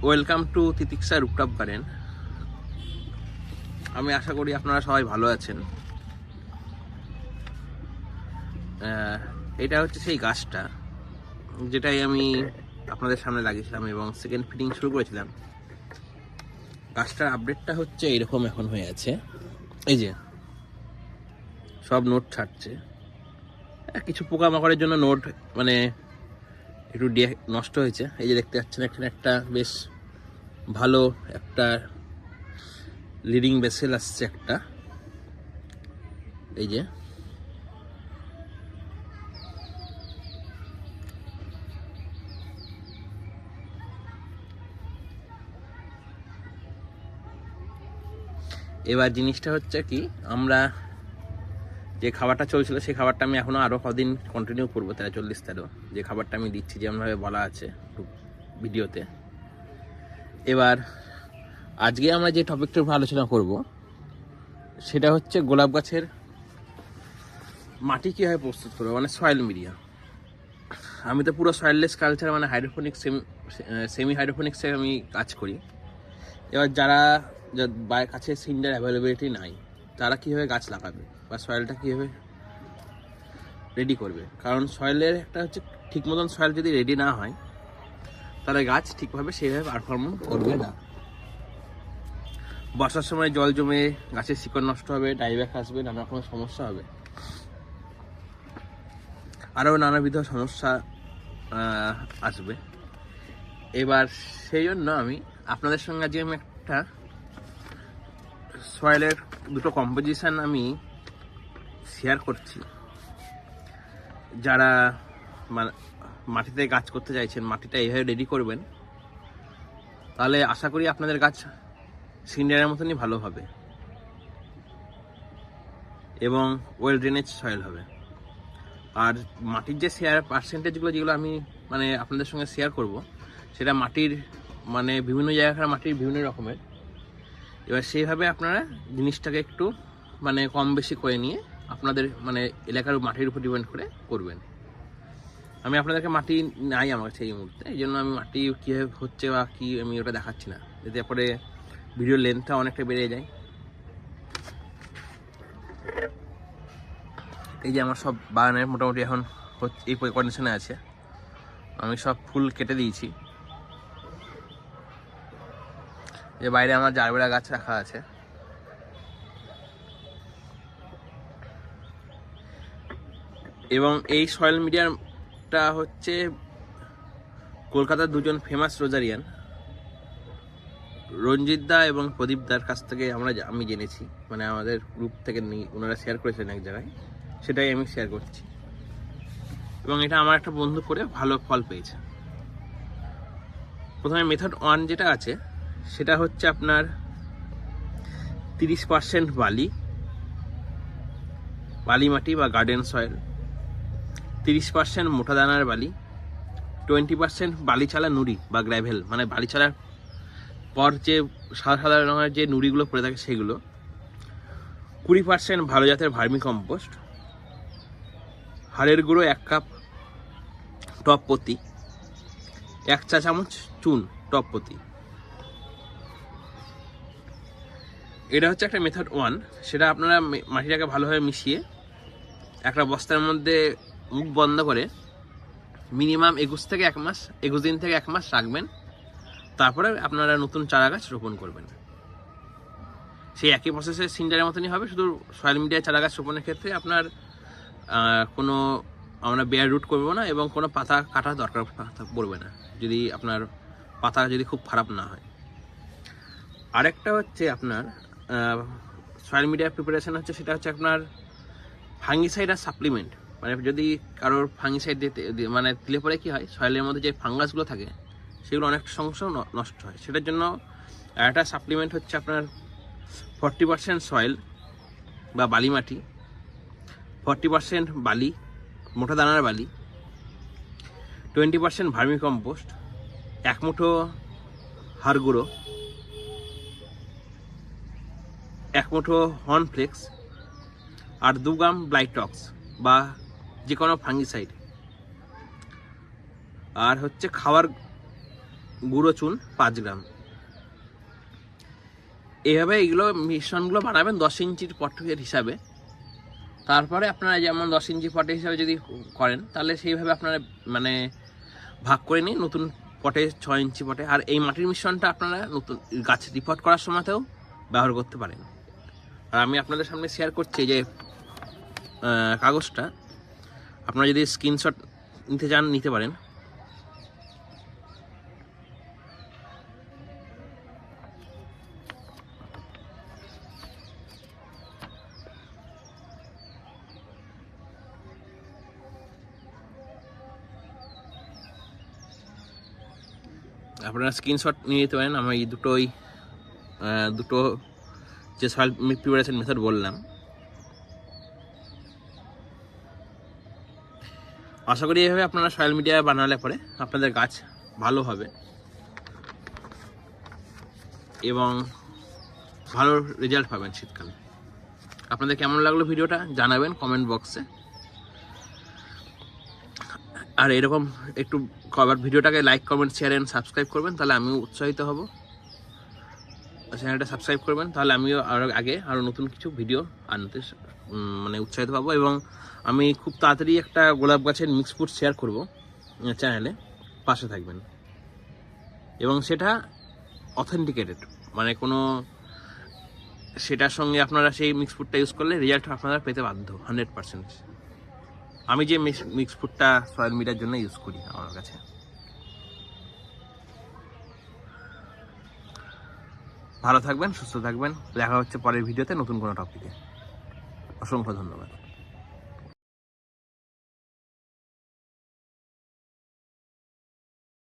Welcome to Titiksha rooftop garden. আমি আশা করি আপনারা সবাই ভালো আছেন। এটা হচ্ছে সেই গাছটা যেটাই আমি আপনাদের সামনে লাগিয়েছিলাম এবং সেকেন্ড ফিটিং শুরু করেছিলাম। গাছটার আপডেটটা হচ্ছে এরকম এখন হয়ে আছে। এই যে সব নোট ছাড়ছে, কিছু পোকামাকড়ের জন্য নোট মানে একটু নষ্ট হয়েছে। এই যে দেখতে পাচ্ছেন এখানে একটা বেশ ভালো একটা লিডিং বেসেল আসছে একটা। এই যে এবার জিনিসটা হচ্ছে কি, আমরা যে খাবারটা চলছিল সেই খাবারটা আমি এখনও আরও কদিন কন্টিনিউ করবো, 43 যে খাবারটা আমি দিচ্ছি যেমনভাবে বলা আছে ভিডিওতে। এবার আজকে আমরা যে টপিকটার উপর আলোচনা করব সেটা হচ্ছে গোলাপ গাছের মাটি কীভাবে প্রস্তুত করবো, মানে সয়েল মিডিয়া। আমি তো পুরো সয়েললেস কালচার মানে হাইড্রোফোনিক সেমি হাইড্রোফোনিক্সে আমি কাজ করি। এবার যারা কাছে সিন্ডার অ্যাভেলেবিলিটি নাই তারা কীভাবে গাছ লাগাবে বা সয়েলটা কীভাবে রেডি করবে, কারণ সয়েলের একটা হচ্ছে ঠিক মতন সয়েল যদি রেডি না হয় তাহলে গাছ ঠিকভাবে সেইভাবে পারফরমেন্স করবে না। বর্ষার সময় জল জমে গাছের শিকড় নষ্ট হবে, ডাইব্যাক আসবে, নানা রকম সমস্যা হবে, আরও নানাবিধ সমস্যা আসবে। এবার সেই জন্য আমি আপনাদের সঙ্গে আজকে আমি একটা সয়েলের দুটো কম্পোজিশন আমি শেয়ার করছি। যারা মাটিতে গাছ করতে চাইছেন, মাটিটা এইভাবে রেডি করবেন, তাহলে আশা করি আপনাদের গাছ সিন্ডারের মতনই ভালো হবে এবং ওয়েল ড্রেনেজ সয়েল হবে। আর মাটির যে পার্সেন্টেজগুলো যেগুলো আমি মানে আপনাদের সঙ্গে শেয়ার করব, সেটা মাটির মানে বিভিন্ন জায়গার মাটির বিভিন্ন রকমের। এবার সেইভাবে আপনারা জিনিসটাকে একটু মানে কম বেশি করে নিয়ে আপনাদের মানে এলাকার মাটির উপর ডিপেন্ড করে করবেন। আমি আপনাদেরকে মাটি নাই আমার কাছে এই মুহূর্তে, এই জন্য আমি মাটি কীভাবে হচ্ছে বা কী আমি ওটা দেখাচ্ছি না, এতে পরে ভিডিওর লেন্থটা অনেকটা বেড়ে যায়। এই যে আমার সব বাগানের মোটামুটি এখন এই কন্ডিশনে আছে। আমি সব ফুল কেটে দিয়েছি। যে বাইরে আমার জারবেরা গাছ রাখা আছে। এবং এই সয়েল মিডিয়াটা হচ্ছে কলকাতার দুজন ফেমাস রোজারিয়ান, রঞ্জিত দা এবং প্রদীপ দার কাছ থেকে আমি জেনেছি, মানে আমাদের গ্রুপ থেকে ওনারা শেয়ার করেছেন এক জায়গায়, সেটাই আমি শেয়ার করছি। এবং এটা আমার একটা বন্ধু করে ভালো ফল পেয়েছে। প্রথমে মেথড 1 যেটা আছে সেটা হচ্ছে আপনার 30% বালি মাটি বা গার্ডেন সয়েল, 30% মোটা দানার বালি, 20% বালিচালা নুড়ি বা গ্র্যাভেল, মানে বালিচালার পর যে সাদা রঙের যে নুড়িগুলো পড়ে থাকে সেগুলো, 20% ভালো জাতের ভার্মি কম্পোস্ট, হাড়ের গুঁড়ো 1 কাপ টপ প্রতি, 1 চা চামচ চুন টপ প্রতি। এটা হচ্ছে একটা মেথড 1। সেটা আপনারা মাটিটাকে ভালোভাবে মিশিয়ে একটা বস্তার মধ্যে মুখ বন্ধ করে মিনিমাম 21 দিন থেকে 1 মাস রাখবেন। তারপরে আপনারা নতুন চারা গাছ রোপণ করবেন। সেই একই প্রসেসে সিন্ডারের মতনই হবে, শুধু সয়েল মিডিয়ায় চারা গাছ রোপণের ক্ষেত্রে আপনার আমরা বেয়ার রুট করবো না এবং কোনো পাতা কাটার দরকার পড়বে না, যদি আপনার পাতা যদি খুব খারাপ না হয়। আরেকটা হচ্ছে আপনার সয়েল মিডিয়া প্রিপারেশন হচ্ছে, সেটা হচ্ছে আপনার ফাঙ্গিসাইড আর সাপ্লিমেন্ট। মানে যদি কারোর ফাঙ্গিসাইড মানে দিলে পরে কী হয়, সয়েলের মধ্যে যে ফাঙ্গাসগুলো থাকে সেগুলো অনেকটা অংশ নষ্ট হয়। সেটার জন্য একটা সাপ্লিমেন্ট হচ্ছে আপনার 40% সয়েল বা বালি মাটি, 40% বালি মোটা দানার বালি, 20% ভার্মি কম্পোস্ট, 1 মুঠো হাড় গুঁড়ো, 1 মুঠো হর্নফ্লেক্স আর 2 গ্রাম ব্লাইটক্স বা যে কোনো ফাঙ্গিসাইড। আর হচ্ছে খাওয়ার গুঁড়ো চুন 5 গ্রাম। এইভাবে এইগুলো মিশ্রণগুলো বানাবেন 10 ইঞ্চির পটের হিসাবে। তারপরে আপনারা যেমন 10 ইঞ্চি পটের হিসাবে যদি করেন তাহলে সেইভাবে আপনারা মানে ভাগ করে নিন নতুন পটে, 6 ইঞ্চি পটে। আর এই মাটির মিশ্রণটা আপনারা নতুন গাছ রিপোর্ট করার সময়তেও ব্যবহার করতে পারেন। আর আমি আপনাদের সামনে শেয়ার করছি যে কাগজটা, আপনারা যদি স্ক্রিনশট নিতে চান নিতে পারেন। আপনারা স্ক্রিনশট নিয়ে নিতে পারেন। আমি এই দুটো যে সয়েল প্রিপারেশন মেথড বললাম, আশা করি এইভাবে আপনারা সয়েল মিডিয়া বানালে পরে আপনাদের গাছ ভালো হবে এবং ভালো রেজাল্ট পাবেন শীতকালে। আপনাদের কেমন লাগলো ভিডিওটা জানাবেন কমেন্ট বক্সে। আর এরকম একটু কভার ভিডিওটাকে like comment share and subscribe করবেন, তাহলে আমিও উৎসাহিত হব। চ্যানেলটা সাবস্ক্রাইব করবেন, তাহলে আমিও আরও নতুন কিছু ভিডিও আনতে মানে উৎসাহিত পাবো। এবং আমি খুব তাড়াতাড়ি একটা গোলাপ গাছের মিক্স ফুড শেয়ার করব চ্যানেলে, পাশে থাকবেন। এবং সেটা অথেন্টিকেটেড, মানে কোনো সেটার সঙ্গে আপনারা সেই মিক্স ফুডটা ইউজ করলে রেজাল্ট আপনারা পেতে বাধ্য 100%। আমি যে মিক্স ফুডটা সয়েল মিডিয়ার জন্য ইউজ করি আমার কাছে। ভালো থাকবেন, সুস্থ থাকবেন। দেখা হচ্ছে পরের ভিডিওতে নতুন কোনো টপিকে। অসংখ্য ধন্যবাদ।